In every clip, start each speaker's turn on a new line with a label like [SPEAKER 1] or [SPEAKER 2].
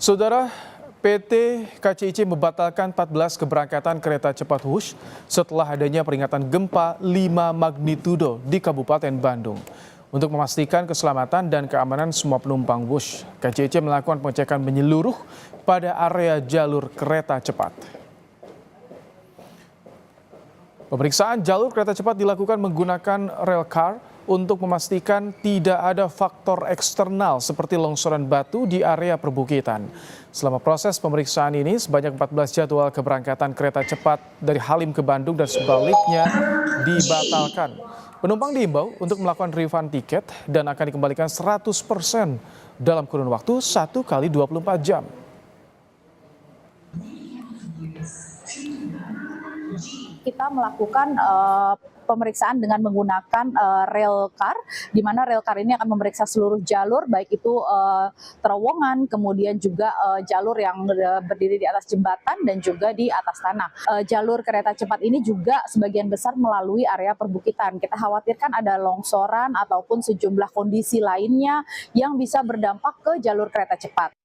[SPEAKER 1] Saudara, PT KCIC membatalkan 14 keberangkatan kereta cepat Wush setelah adanya peringatan gempa 5 magnitudo di Kabupaten Bandung. Untuk memastikan keselamatan dan keamanan semua penumpang Wush, KCIC melakukan pengecekan menyeluruh pada area jalur kereta cepat. Pemeriksaan jalur kereta cepat dilakukan menggunakan railcar untuk memastikan tidak ada faktor eksternal seperti longsoran batu di area perbukitan. Selama proses pemeriksaan ini, sebanyak 14 jadwal keberangkatan kereta cepat dari Halim ke Bandung dan sebaliknya dibatalkan. Penumpang diimbau untuk melakukan refund tiket dan akan dikembalikan 100% dalam kurun waktu 1 kali 24 jam.
[SPEAKER 2] Kita melakukan pemeriksaan dengan menggunakan rail car, di mana rail car ini akan memeriksa seluruh jalur, baik itu terowongan, kemudian juga jalur yang berdiri di atas jembatan dan juga di atas tanah. Jalur kereta cepat ini juga sebagian besar melalui area perbukitan. Kita khawatirkan ada longsoran ataupun sejumlah kondisi lainnya yang bisa berdampak ke jalur kereta cepat.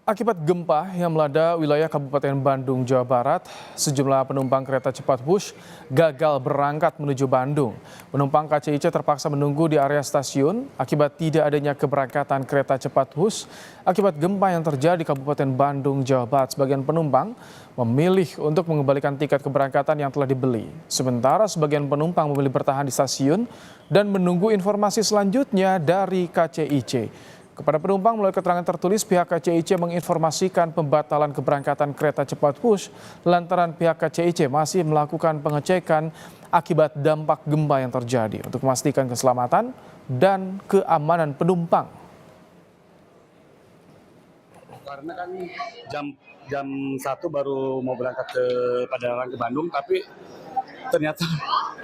[SPEAKER 1] Akibat gempa yang melanda wilayah Kabupaten Bandung, Jawa Barat, sejumlah penumpang kereta cepat Wush gagal berangkat menuju Bandung. Penumpang KCIC terpaksa menunggu di area stasiun akibat tidak adanya keberangkatan kereta cepat Wush. Akibat gempa yang terjadi di Kabupaten Bandung, Jawa Barat, sebagian penumpang memilih untuk mengembalikan tiket keberangkatan yang telah dibeli. Sementara sebagian penumpang memilih bertahan di stasiun dan menunggu informasi selanjutnya dari KCIC. Kepada penumpang melalui keterangan tertulis, pihak KCIC menginformasikan pembatalan keberangkatan kereta cepat Wush lantaran pihak KCIC masih melakukan pengecekan akibat dampak gempa yang terjadi untuk memastikan keselamatan dan keamanan penumpang.
[SPEAKER 3] Karena kan jam 1 baru mau berangkat ke Padalarang ke Bandung, tapi ternyata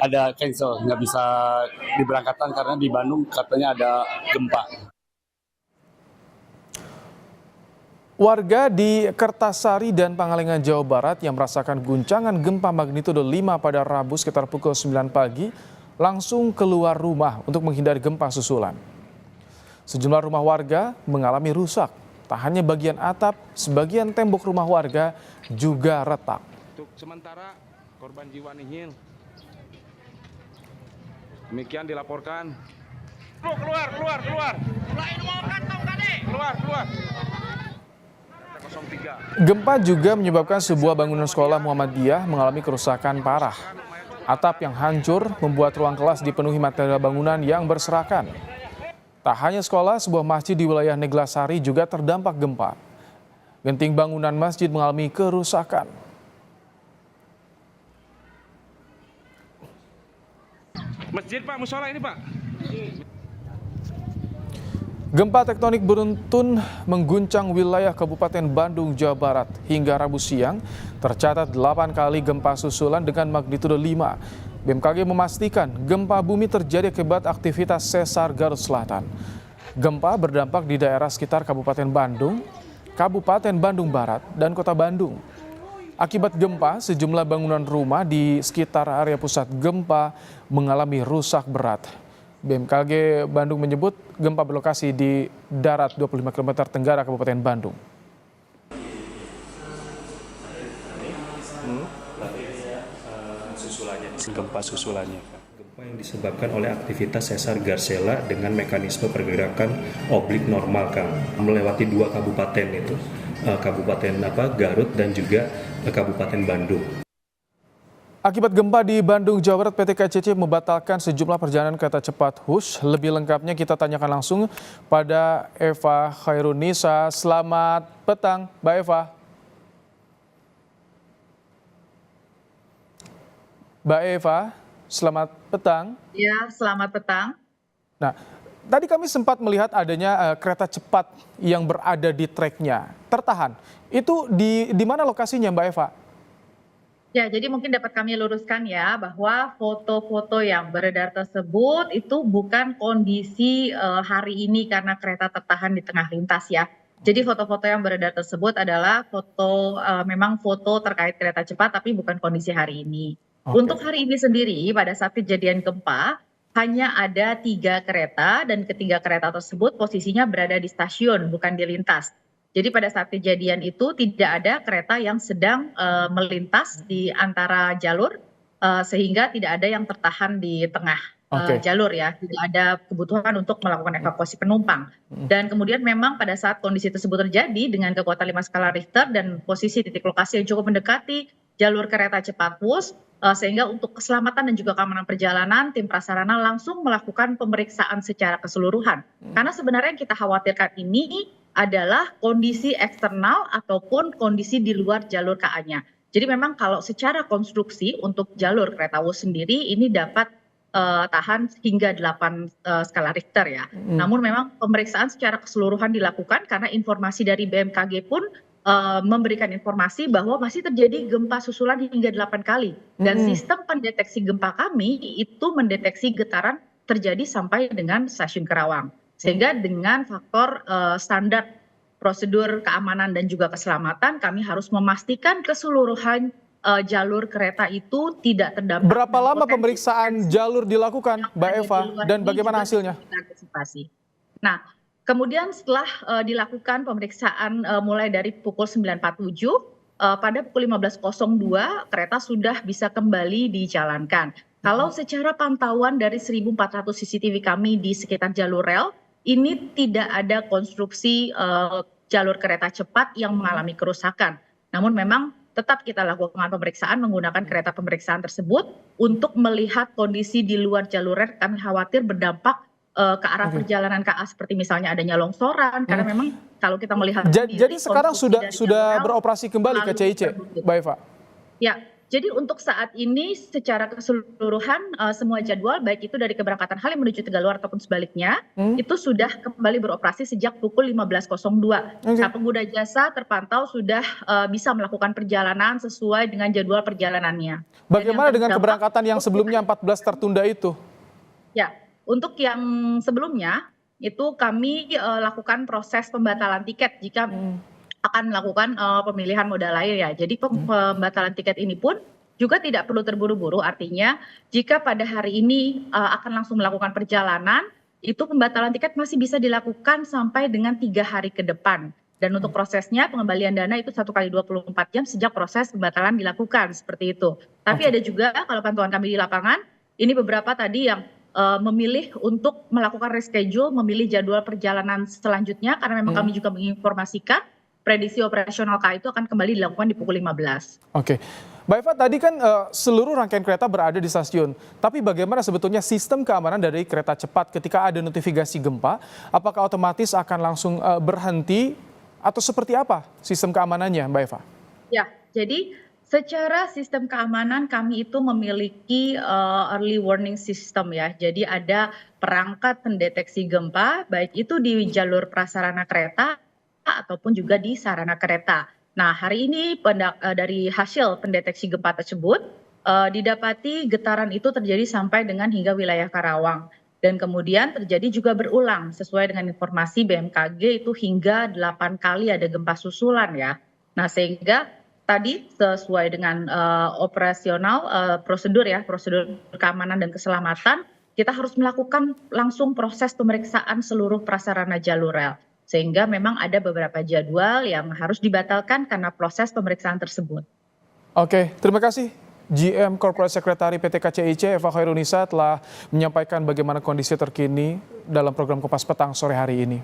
[SPEAKER 3] ada cancel, nggak bisa diberangkatkan karena di Bandung katanya ada gempa.
[SPEAKER 1] Warga di Kertasari dan Pangalengan, Jawa Barat yang merasakan guncangan gempa magnitudo 5 pada Rabu sekitar pukul 9 pagi langsung keluar rumah untuk menghindari gempa susulan. Sejumlah rumah warga mengalami rusak. Tak hanya bagian atap, sebagian tembok rumah warga juga retak.
[SPEAKER 4] Untuk sementara korban jiwa nihil. Demikian dilaporkan. Keluar. Keluar.
[SPEAKER 1] Gempa juga menyebabkan sebuah bangunan sekolah Muhammadiyah mengalami kerusakan parah. Atap yang hancur membuat ruang kelas dipenuhi material bangunan yang berserakan. Tak hanya sekolah, sebuah masjid di wilayah Neglasari juga terdampak gempa. Genting bangunan masjid mengalami kerusakan.
[SPEAKER 4] Masjid Pak, musola ini Pak.
[SPEAKER 1] Gempa tektonik beruntun mengguncang wilayah Kabupaten Bandung, Jawa Barat. Hingga Rabu siang, tercatat 8 kali gempa susulan dengan magnitudo 5. BMKG memastikan gempa bumi terjadi akibat aktivitas sesar Garut Selatan. Gempa berdampak di daerah sekitar Kabupaten Bandung, Kabupaten Bandung Barat, dan Kota Bandung. Akibat gempa, sejumlah bangunan rumah di sekitar area pusat gempa mengalami rusak berat. BMKG Bandung menyebut gempa berlokasi di darat 25 km tenggara Kabupaten Bandung.
[SPEAKER 5] Gempa susulannya. Gempa yang disebabkan oleh aktivitas sesar Garcella dengan mekanisme pergerakan oblik normal, Kang, melewati 2 kabupaten itu, Kabupaten Garut dan juga Kabupaten Bandung.
[SPEAKER 1] Akibat gempa di Bandung, Jawa Barat, PT KCIC membatalkan sejumlah perjalanan kereta cepat Wush. Lebih lengkapnya kita tanyakan langsung pada Eva Khairunisa. Selamat petang, Mbak Eva. Mbak Eva, selamat petang.
[SPEAKER 6] Ya, selamat petang.
[SPEAKER 1] Nah, tadi kami sempat melihat adanya kereta cepat yang berada di treknya, tertahan. Itu di mana lokasinya, Mbak Eva?
[SPEAKER 6] Ya, jadi mungkin dapat kami luruskan ya bahwa foto-foto yang beredar tersebut itu bukan kondisi hari ini karena kereta tertahan di tengah lintas ya. Jadi foto-foto yang beredar tersebut adalah foto memang foto terkait kereta cepat tapi bukan kondisi hari ini.
[SPEAKER 1] Oke.
[SPEAKER 6] Untuk hari ini sendiri pada saat kejadian gempa, hanya ada 3 kereta dan ketiga kereta tersebut posisinya berada di stasiun, bukan di lintas. Jadi pada saat kejadian itu tidak ada kereta yang sedang melintas di antara jalur, sehingga tidak ada yang tertahan di tengah jalur ya, tidak ada kebutuhan untuk melakukan evakuasi penumpang. Dan kemudian memang pada saat kondisi tersebut terjadi dengan kekuatan 5 skala Richter dan posisi titik lokasi yang cukup mendekati jalur kereta cepat Wush, sehingga untuk keselamatan dan juga keamanan perjalanan, tim prasarana langsung melakukan pemeriksaan secara keseluruhan. Karena sebenarnya yang kita khawatirkan ini adalah kondisi eksternal ataupun kondisi di luar jalur KA-nya. Jadi memang kalau secara konstruksi untuk jalur kereta Wush sendiri ini dapat tahan hingga 8 skala Richter ya. Namun memang pemeriksaan secara keseluruhan dilakukan karena informasi dari BMKG pun memberikan informasi bahwa masih terjadi gempa susulan hingga 8 kali. Dan sistem pendeteksi gempa kami itu mendeteksi getaran terjadi sampai dengan stasiun Karawang. Sehingga dengan faktor standar prosedur keamanan dan juga keselamatan, kami harus memastikan keseluruhan jalur kereta itu tidak terdampak.
[SPEAKER 1] Berapa lama pemeriksaan jalur dilakukan, Mbak Eva, dan bagaimana hasilnya?
[SPEAKER 6] Nah, kemudian setelah dilakukan pemeriksaan mulai dari pukul 9.47, pada pukul 15.02 kereta sudah bisa kembali dijalankan. Kalau secara pantauan dari 1.400 CCTV kami di sekitar jalur rel, ini tidak ada konstruksi jalur kereta cepat yang mengalami kerusakan. Namun memang tetap kita lakukan pemeriksaan menggunakan kereta pemeriksaan tersebut untuk melihat kondisi di luar jalur rel. Kami khawatir berdampak ke arah perjalanan KA seperti misalnya adanya longsoran, karena memang kalau kita melihat
[SPEAKER 1] jadi sekarang sudah beroperasi kembali ke CIC, Mbak Eva?
[SPEAKER 6] Ya, jadi untuk saat ini secara keseluruhan semua jadwal baik itu dari keberangkatan Halim menuju Tegaluar ataupun sebaliknya itu sudah kembali beroperasi sejak pukul 15.02. Nah, pengguna jasa terpantau sudah bisa melakukan perjalanan sesuai dengan jadwal perjalanannya.
[SPEAKER 1] Bagaimana dengan keberangkatan yang sebelumnya 14 tertunda itu?
[SPEAKER 6] Ya, untuk yang sebelumnya itu kami lakukan proses pembatalan tiket jika akan melakukan pemilihan moda lain ya. Jadi pembatalan tiket ini pun juga tidak perlu terburu-buru. Artinya jika pada hari ini akan langsung melakukan perjalanan, itu pembatalan tiket masih bisa dilakukan sampai dengan 3 hari ke depan. Dan untuk prosesnya pengembalian dana itu 1 kali 24 jam sejak proses pembatalan dilakukan seperti itu. Tapi ada juga kalau pantauan kami di lapangan, ini beberapa tadi yang memilih untuk melakukan reschedule, memilih jadwal perjalanan selanjutnya karena memang kami juga menginformasikan prediksi operasional KA itu akan kembali dilakukan di pukul 15.
[SPEAKER 1] Oke. Mbak Eva, tadi kan seluruh rangkaian kereta berada di stasiun. Tapi bagaimana sebetulnya sistem keamanan dari kereta cepat ketika ada notifikasi gempa? Apakah otomatis akan langsung berhenti atau seperti apa sistem keamanannya, Mbak Eva?
[SPEAKER 6] Ya, jadi secara sistem keamanan kami itu memiliki early warning system ya. Jadi ada perangkat pendeteksi gempa, baik itu di jalur prasarana kereta ataupun juga di sarana kereta. Nah, hari ini dari hasil pendeteksi gempa tersebut didapati getaran itu terjadi sampai dengan hingga wilayah Karawang. Dan kemudian terjadi juga berulang sesuai dengan informasi BMKG itu hingga 8 kali ada gempa susulan ya. Nah, sehingga tadi sesuai dengan operasional prosedur ya, prosedur keamanan dan keselamatan, kita harus melakukan langsung proses pemeriksaan seluruh prasarana jalur rel. Sehingga memang ada beberapa jadwal yang harus dibatalkan karena proses pemeriksaan tersebut.
[SPEAKER 1] Oke, terima kasih. GM Corporate Secretary PT KCIC Eva Khairunisa telah menyampaikan bagaimana kondisi terkini dalam program Kompas Petang sore hari ini.